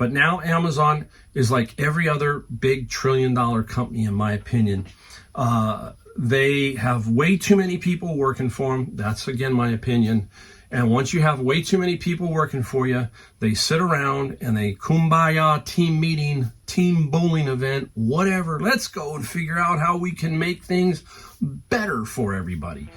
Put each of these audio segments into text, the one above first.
But now Amazon is like every other big trillion-dollar company, in my opinion. They have way too many people working for them. That's, again, my opinion. And once you have way too many people working for you, they sit around and they kumbaya, team meeting, team bowling event, whatever. Let's go and figure out how we can make things better for everybody.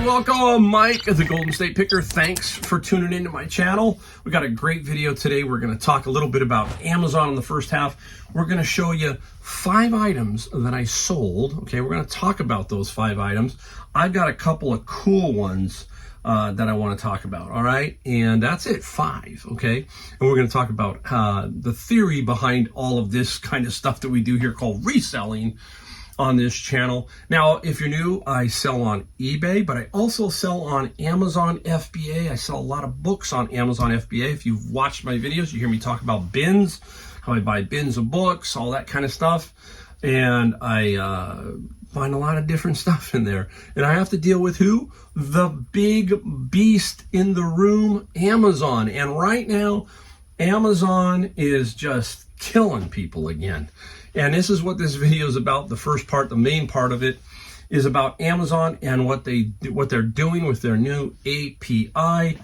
Welcome, Mike, the Golden State Picker. Thanks for tuning into my channel. We got a great video today. We're going to talk a little bit about Amazon in the first half. We're going to show you 5 items that I sold. Okay, we're going to talk about those 5 items. I've got a couple of cool ones that I want to talk about. All right, and that's it, 5. Okay, and we're going to talk about the theory behind all of this kind of stuff that we do here called reselling on this channel. Now, if you're new, I sell on eBay, but I also sell on Amazon FBA. I sell a lot of books on Amazon FBA. If you've watched my videos, you hear me talk about bins, how I buy bins of books, all that kind of stuff. And I find a lot of different stuff in there. And I have to deal with who? The big beast in the room, Amazon. And right now, Amazon is just killing people again. And this is what this video is about. The first part, the main part of it, is about Amazon and what they're doing with their new API.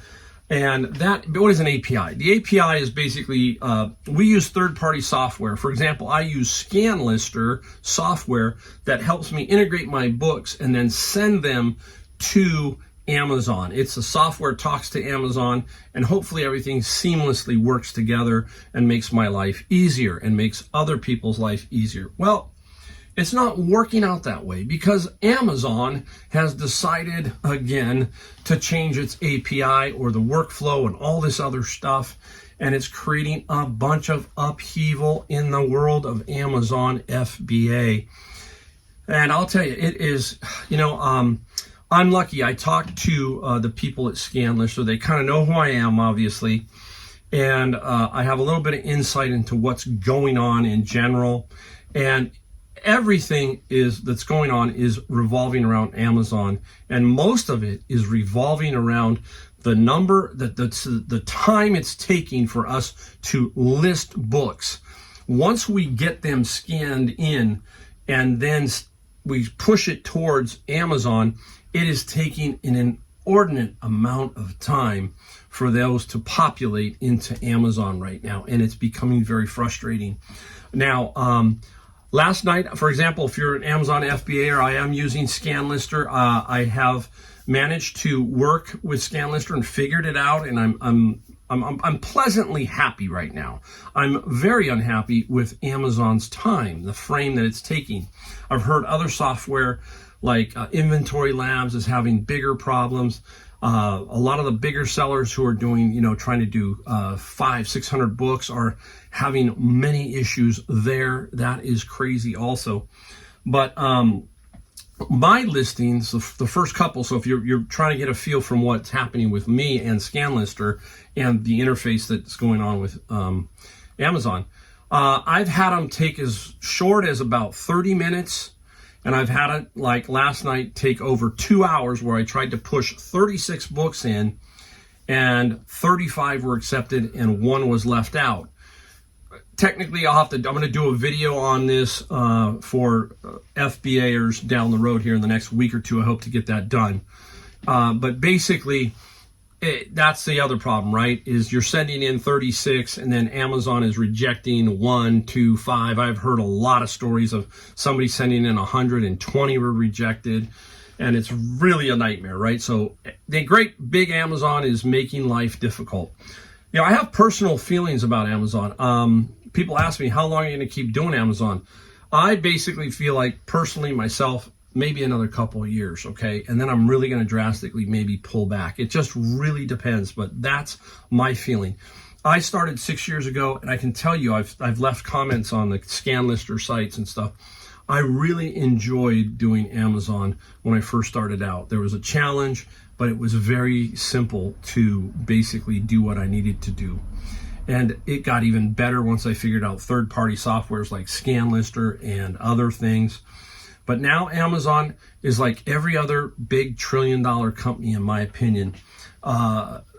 And that, what is an API? The API is basically, we use third-party software. For example, I use ScanLister software that helps me integrate my books and then send them to Amazon. It's the software talks to Amazon, and hopefully everything seamlessly works together and makes my life easier and makes other people's life easier. Well, it's not working out that way because Amazon has decided again to change its API or the workflow and all this other stuff, and it's creating a bunch of upheaval in the world of Amazon FBA. And I'll tell you, it is, I'm lucky. I talked to the people at ScanLister. They kind of know who I am, obviously. And I have a little bit of insight into what's going on in general. And everything that's going on is revolving around Amazon. And most of it is revolving around the time it's taking for us to list books. Once we get them scanned in and then we push it towards Amazon, it is taking an inordinate amount of time for those to populate into Amazon right now, and it's becoming very frustrating. Now, last night, for example, if you're an Amazon FBA or I am using ScanLister, I have managed to work with ScanLister and figured it out, and I'm pleasantly happy right now. I'm very unhappy with Amazon's time, the frame that it's taking. I've heard other software like Inventory Labs is having bigger problems. A lot of the bigger sellers who are doing, trying to do 500-600 books are having many issues there. That is crazy also. But my listings, the first couple, so if you're trying to get a feel from what's happening with me and ScanLister and the interface that's going on with Amazon, I've had them take as short as about 30 minutes. And I've had it, like last night, take over 2 hours where I tried to push 36 books in and 35 were accepted and 1 was left out. Technically, I'm going to do a video on this for FBAers down the road here in the next week or 2. I hope to get that done. But basically, that's the other problem, right? Is you're sending in 36 and then Amazon is rejecting 1, 2, 5. I've heard a lot of stories of somebody sending in 120 were rejected, and it's really a nightmare, right? So the great big Amazon is making life difficult. I have personal feelings about Amazon. People ask me, how long are you going to keep doing Amazon? I basically feel like personally myself, maybe another couple of years, okay? And then I'm really going to drastically maybe pull back. It just really depends, but that's my feeling. I started 6 years ago, and I can tell you, I've left comments on the ScanLister sites and stuff. I really enjoyed doing Amazon when I first started out. There was a challenge, but it was very simple to basically do what I needed to do. And it got even better once I figured out third-party softwares like ScanLister and other things. But now Amazon is like every other big trillion-dollar company, in my opinion.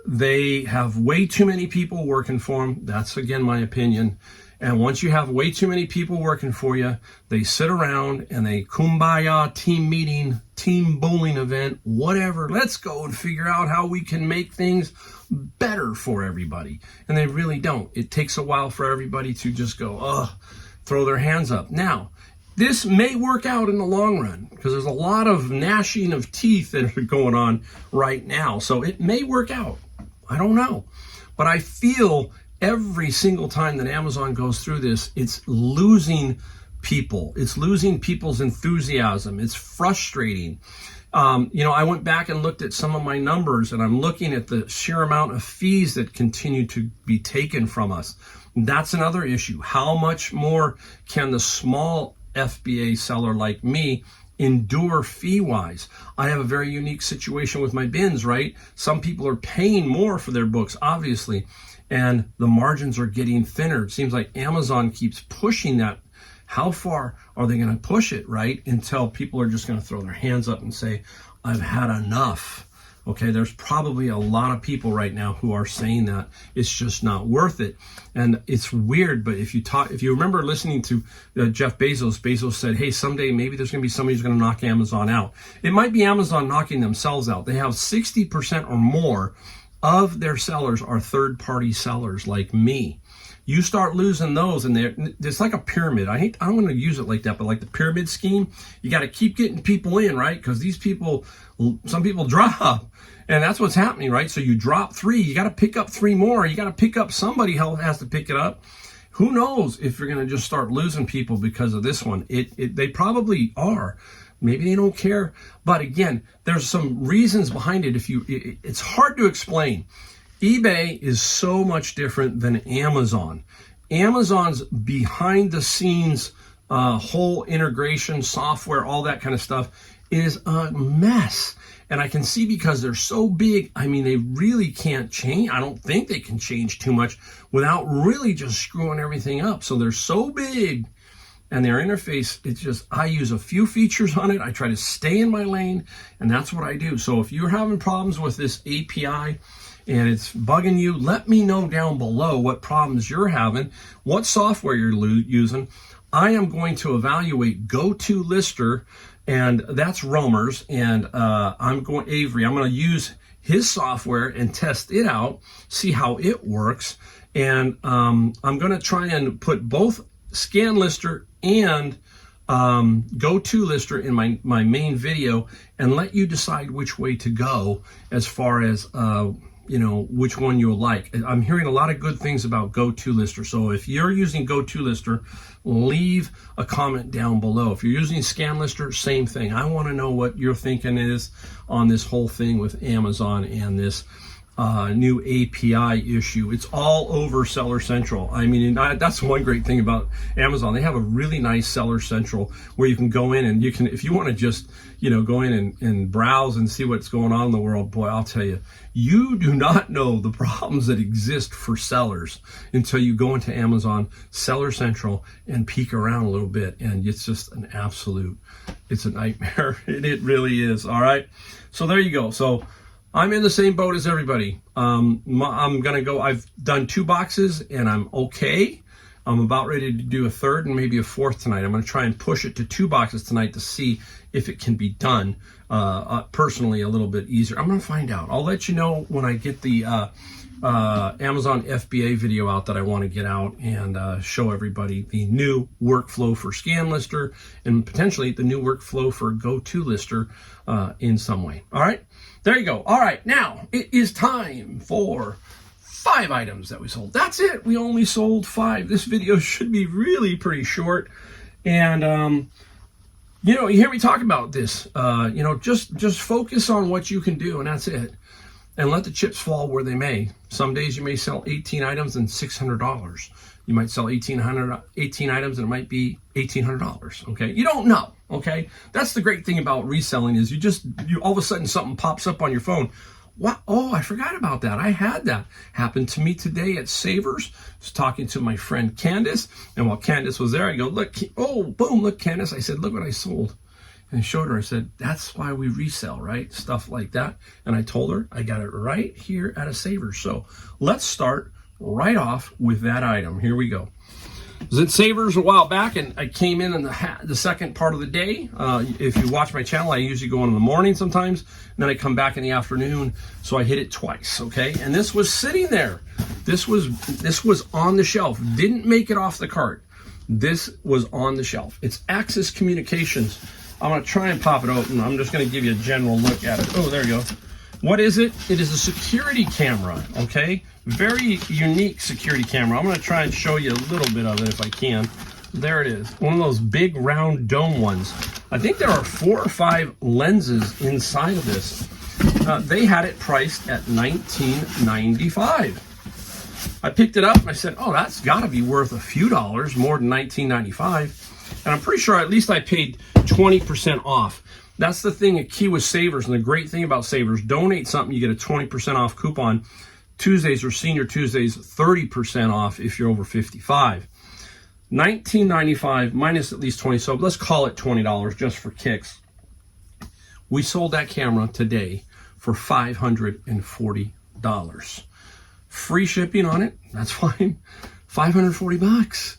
They have way too many people working for them. That's, again, my opinion. And once you have way too many people working for you, they sit around and they kumbaya, team meeting, team bowling event, whatever. Let's go and figure out how we can make things better for everybody. And they really don't. It takes a while for everybody to just go, throw their hands up. Now, this may work out in the long run because there's a lot of gnashing of teeth that are going on right now. So it may work out. I don't know. But I feel every single time that Amazon goes through this, it's losing people. It's losing people's enthusiasm. It's frustrating. I went back and looked at some of my numbers, and I'm looking at the sheer amount of fees that continue to be taken from us. That's another issue. How much more can the small FBA seller like me endure fee-wise? I have a very unique situation with my bins, right? Some people are paying more for their books, obviously, and the margins are getting thinner. It seems like Amazon keeps pushing that. How far are they going to push it, right? Until people are just going to throw their hands up and say, I've had enough. Okay, there's probably a lot of people right now who are saying that it's just not worth it. And it's weird, but if you remember listening to Jeff Bezos said, hey, someday maybe there's going to be somebody who's going to knock Amazon out. It might be Amazon knocking themselves out. They have 60% or more of their sellers are third-party sellers like me. You start losing those, and it's like a pyramid. I don't want to use it like that, but like the pyramid scheme, you got to keep getting people in, right? Because some people drop, and that's what's happening, right? So you drop 3, you got to pick up 3 more. You got to pick up somebody else has to pick it up. Who knows if you're going to just start losing people because of this one? They probably are. Maybe they don't care, but again, there's some reasons behind it. It's hard to explain. eBay is so much different than Amazon. Amazon's behind the scenes whole integration, software, all that kind of stuff is a mess. And I can see because they're so big, I mean, they really can't change. I don't think they can change too much without really just screwing everything up. So they're so big. And their interface, it's just, I use a few features on it. I try to stay in my lane, and that's what I do. So if you're having problems with this API and it's bugging you, let me know down below what problems you're having, what software you're using. I am going to evaluate GoToLister, and that's Romer's, and Avery. I'm going to use his software and test it out, see how it works. And I'm going to try and put both ScanLister and GoToLister in my main video and let you decide which way to go as far as which one you'll like. I'm hearing a lot of good things about GoToLister. So if you're using GoToLister, leave a comment down below. If you're using ScanLister, same thing. I want to know what your thinking is on this whole thing with Amazon and this new API issue. It's all over Seller Central. I mean, that's one great thing about Amazon. They have a really nice Seller Central where you can go in and you can, if you want to just, go in and browse and see what's going on in the world, boy, I'll tell you, you do not know the problems that exist for sellers until you go into Amazon Seller Central and peek around a little bit. And it's just it's a nightmare. It really is. All right. So there you go. So I'm in the same boat as everybody. I'm gonna go. I've done 2 boxes and I'm okay. I'm about ready to do a 3rd and maybe a 4th tonight. I'm gonna try and push it to 2 boxes tonight to see if it can be done personally a little bit easier. I'm gonna find out. I'll let you know when I get the Amazon FBA video out that I want to get out and show everybody the new workflow for ScanLister and potentially the new workflow for GoToLister in some way. All right, there you go. All right, now it is time for 5 items that we sold. That's it. We only sold 5. This video should be really pretty short. And you hear me talk about this. Just focus on what you can do, and that's it. And let the chips fall where they may. Some days you may sell 18 items and $600. You might sell 18 items and it might be $1,800. Okay, you don't know. Okay, that's the great thing about reselling is you all of a sudden something pops up on your phone. what? Oh, I forgot about that. I had that happen to me today at Savers. I was talking to my friend Candace, and while Candace was there, I go, look, oh, boom, look, Candace. I said, look what I sold. And I showed her, I said, that's why we resell, right? Stuff like that. And I told her I got it right here at a Savers. So let's start right off with that item. Here we go. I was at Savers a while back, and I came in the second part of the day. If you watch my channel, I usually go in the morning sometimes, and then I come back in the afternoon, so I hit it twice, okay? And this was sitting there. This was on the shelf. Didn't make it off the cart. This was on the shelf. It's Access Communications. I'm going to try and pop it open. I'm just going to give you a general look at it. Oh, there you go. What is it? It is a security camera, okay? Very unique security camera. I'm going to try and show you a little bit of it if I can. There it is. One of those big round dome ones. I think there are 4 or 5 lenses inside of this. They had it priced at $19.95. I picked it up and I said, oh, that's got to be worth a few dollars more than $19.95. And I'm pretty sure at least I paid 20% off. That's the thing, a key with Savers, and the great thing about Savers, donate something, you get a 20% off coupon. Tuesdays or Senior Tuesdays, 30% off if you're over 55. $19.95 minus at least 20, so let's call it $20 just for kicks. We sold that camera today for $540. Free shipping on it, that's fine. $540.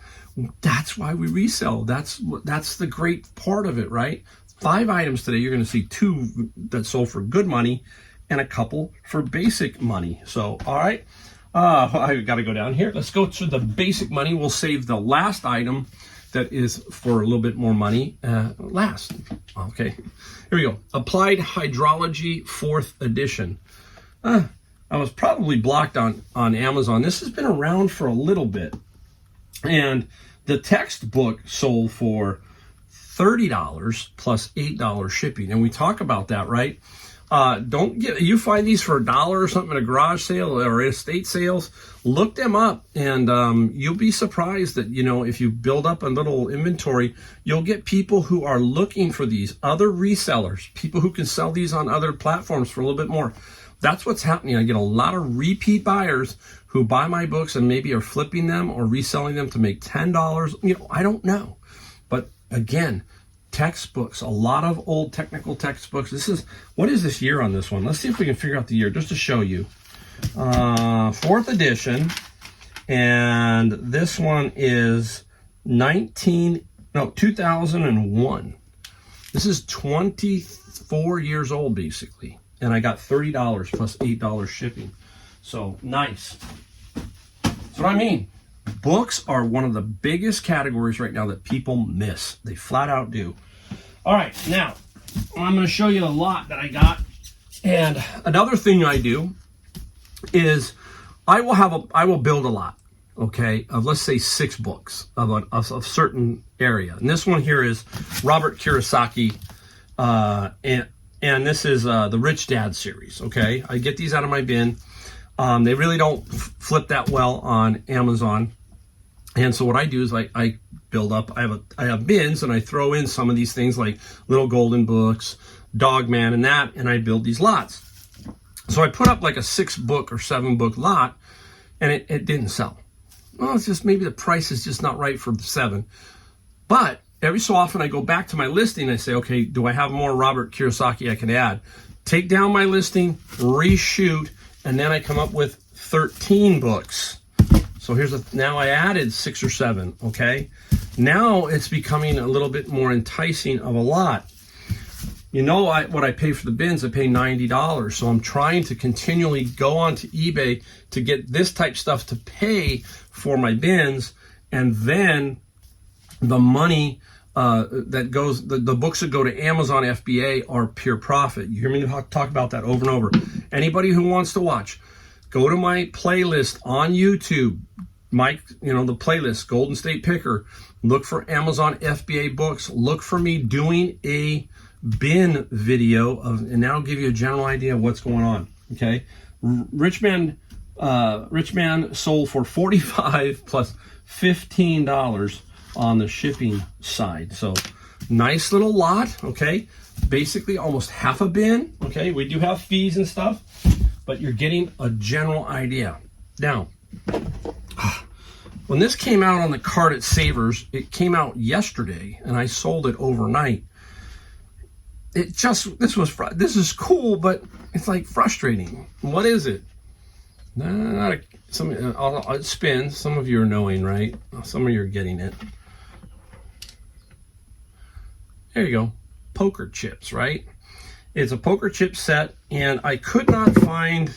That's why we resell. That's the great part of it, right? 5 items today. You're going to see 2 that sold for good money and a couple for basic money. So, all right, I got to go down here. Let's go to the basic money. We'll save the last item that is for a little bit more money last. Okay, here we go. Applied Hydrology 4th edition. I was probably blocked on Amazon. This has been around for a little bit. And the textbook sold for $30 plus $8 shipping. And we talk about that, right? You find these for $1 or something at a garage sale or estate sales, look them up, and you'll be surprised that, if you build up a little inventory, you'll get people who are looking for these, other resellers, people who can sell these on other platforms for a little bit more. That's what's happening. I get a lot of repeat buyers who buy my books and maybe are flipping them or reselling them to make $10. I don't know. But again, textbooks, a lot of old technical textbooks. What is this year on this one? Let's see if we can figure out the year just to show you. 4th edition. And this one is 2001. This is 24 years old, basically. And I got $30 plus $8 shipping. So nice. That's what I mean. Books are one of the biggest categories right now that people miss. They flat out do. All right, now I'm going to show you a lot that I got. And another thing I do is I will build a lot, okay, of let's say 6 books of a certain area. And this one here is Robert Kiyosaki, and this is the Rich Dad series, okay? I get these out of my bin. They really don't flip that well on Amazon. And so what I do is I build up, I have bins, and I throw in some of these things like Little Golden Books, Dog Man, and I build these lots. So I put up like a 6-book or 7-book lot, and it didn't sell. Well, it's just maybe the price is just not right for the 7. But every so often I go back to my listing, I say, okay, do I have more Robert Kiyosaki I can add? Take down my listing, reshoot, and then I come up with 13 books. So now I added 6 or 7, okay? Now it's becoming a little bit more enticing of a lot. What I pay for the bins, I pay $90. So I'm trying to continually go onto eBay to get this type stuff to pay for my bins, and then the money that goes, the books that go to Amazon FBA are pure profit. You hear me talk about that over and over. Anybody who wants to watch, go to my playlist on YouTube, the playlist, Golden State Picker. Look for Amazon FBA books. Look for me doing a bin video and that'll give you a general idea of what's going on. Okay, Rich Man sold for $45 plus $15 on the shipping side. So nice little lot. Okay, basically almost half a bin. Okay, we do have fees and stuff. but you're getting a general idea. Now, when this came out on the cart at Savers, it came out yesterday, and I sold it overnight. This is cool, but it's like frustrating. What is it? It spins. Some of you are knowing, right? Some of you are getting it. There you go. Poker chips, right? It's a poker chip set, and I could not find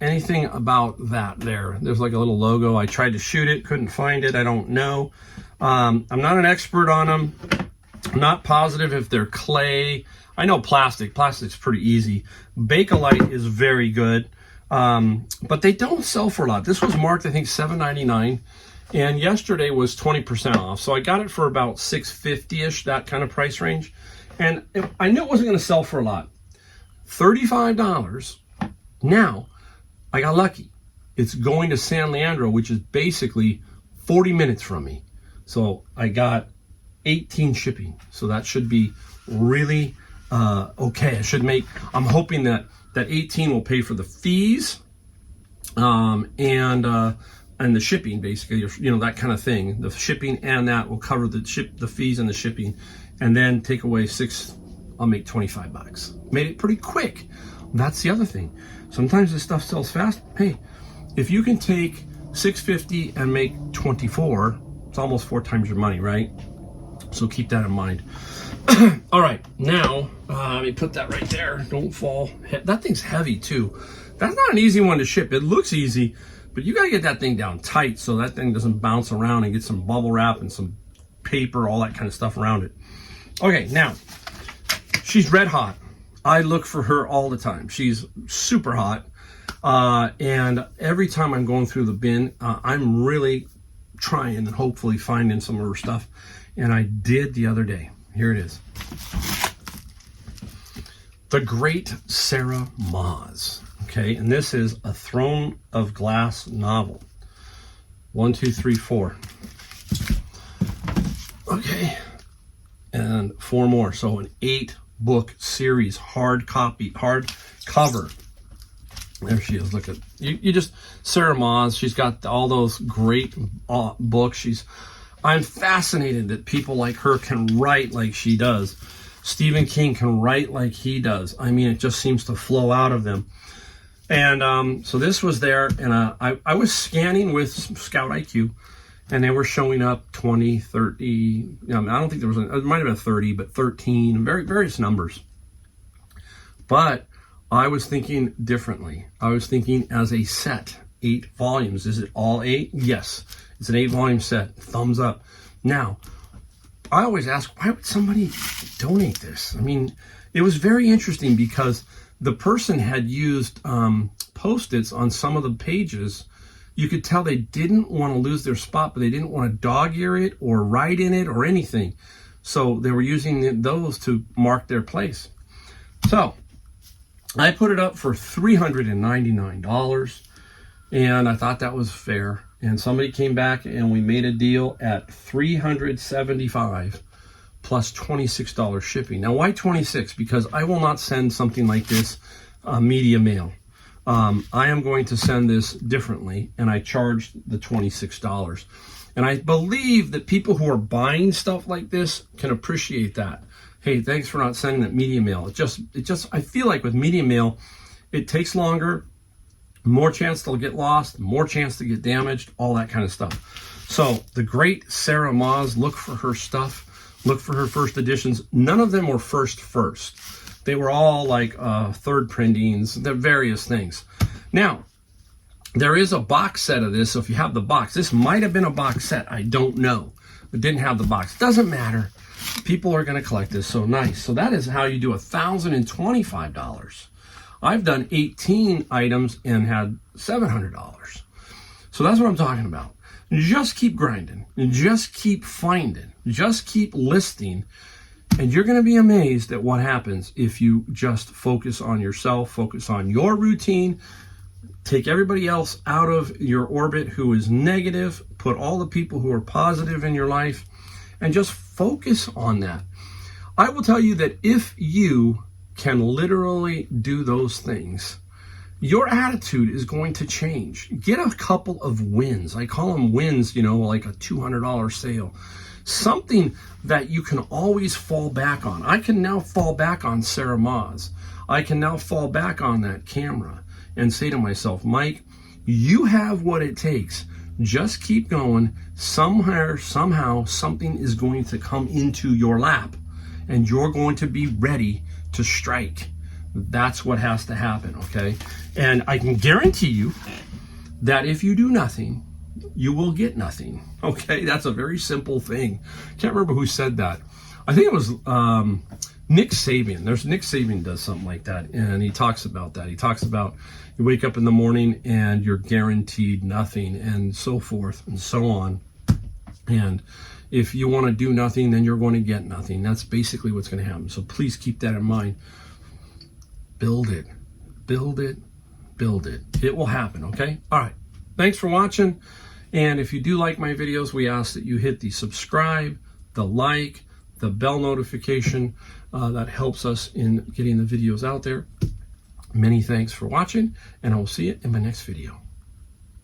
anything about that there. There's like a little logo. I tried to shoot it, couldn't find it. I don't know. I'm not an expert on them. I'm not positive if they're clay. I know plastic. Plastic's pretty easy. Bakelite is very good. But they don't sell for a lot. This was marked, I think, $7.99, and yesterday was 20% off. So I got it for about $6.50-ish, that kind of price range. And I knew it wasn't going to sell for a lot. $35. Now, I got lucky. It's going to San Leandro, which is basically 40 minutes from me. So I got 18 shipping. So that should be really okay. I'm hoping that 18 will pay for the fees and the shipping, basically, that kind of thing. The shipping and that will cover the fees and the shipping, and then take away 6. I'll make $25. Made it pretty quick. That's the other thing. Sometimes this stuff sells fast. Hey, if you can take $6.50 and make 24, it's almost 4 times your money, right? So keep that in mind. All right, now let me put that right there. Don't fall. That thing's heavy too. That's not an easy one to ship. It looks easy, but you got to get that thing down tight so that thing doesn't bounce around, and get some bubble wrap and some paper, all that kind of stuff around it. Okay, now she's red hot. I look for her all the time. She's super hot, and every time I'm going through the bin, I'm really trying and hopefully finding some of her stuff. And I did the other day. Here it is. The Great Sarah Maas. Okay, and this is a Throne of Glass novel. 1, 2, 3, 4. Okay, and 4 more. So an 8-book series, hard cover. There she is. Look at you. Just Sarah Maas. She's got all those great books. I'm fascinated that people like her can write like she does. Stephen King can write like he does. I mean, it just seems to flow out of them. And so this was there, and I was scanning with Scout IQ, and they were showing up 20, 30. I don't think it might have been 30, but 13, various numbers. But I was thinking differently. I was thinking as a set, 8 volumes. Is it all 8? Yes. It's an 8-volume set. Thumbs up. Now, I always ask, why would somebody donate this? I mean, it was very interesting because the person had used Post-its on some of the pages. You could tell they didn't want to lose their spot, but they didn't want to dog-ear it or write in it or anything. So they were using those to mark their place. So I put it up for $399, and I thought that was fair. And somebody came back and we made a deal at $375 plus $26 shipping. Now, why 26? Because I will not send something like this media mail. I am going to send this differently, and I charged the $26. And I believe that people who are buying stuff like this can appreciate that. Hey, thanks for not sending it media mail. It just I feel like with media mail, it takes longer. More chance they'll get lost, more chance to get damaged, all that kind of stuff. So the Great Sarah Maas, look for her stuff, look for her first editions. None of them were first. They were all like third printings, the various things. Now, there is a box set of this, so if you have the box, this might have been a box set, I don't know. It didn't have the box. Doesn't matter. People are going to collect this, so nice. So that is how you do $1,025. I've done 18 items and had $700. So that's what I'm talking about. Just keep grinding, and just keep finding, just keep listing, and you're going to be amazed at what happens if you just focus on yourself, focus on your routine, take everybody else out of your orbit who is negative, put all the people who are positive in your life, and just focus on that. I will tell you that if you can literally do those things, your attitude is going to change. Get a couple of wins. I call them wins, you know, like a $200 sale. Something that you can always fall back on. I can now fall back on Sarah Moz. I can now fall back on that camera and say to myself, Mike, you have what it takes. Just keep going. Somewhere, somehow, something is going to come into your lap and you're going to be ready to strike. That's what has to happen, okay? And I can guarantee you that if you do nothing, you will get nothing, okay? That's a very simple thing. Can't remember who said that. I think it was Nick Saban. Nick Saban does something like that, and he talks about that. He talks about you wake up in the morning and you're guaranteed nothing, and so forth and so on. And if you want to do nothing, then you're going to get nothing. That's basically what's going to happen. So please keep that in mind. Build it, build it, build it. It will happen, okay? All right. Thanks for watching. And if you do like my videos, we ask that you hit the subscribe, the like, the bell notification. That helps us in getting the videos out there. Many thanks for watching, and I will see you in my next video.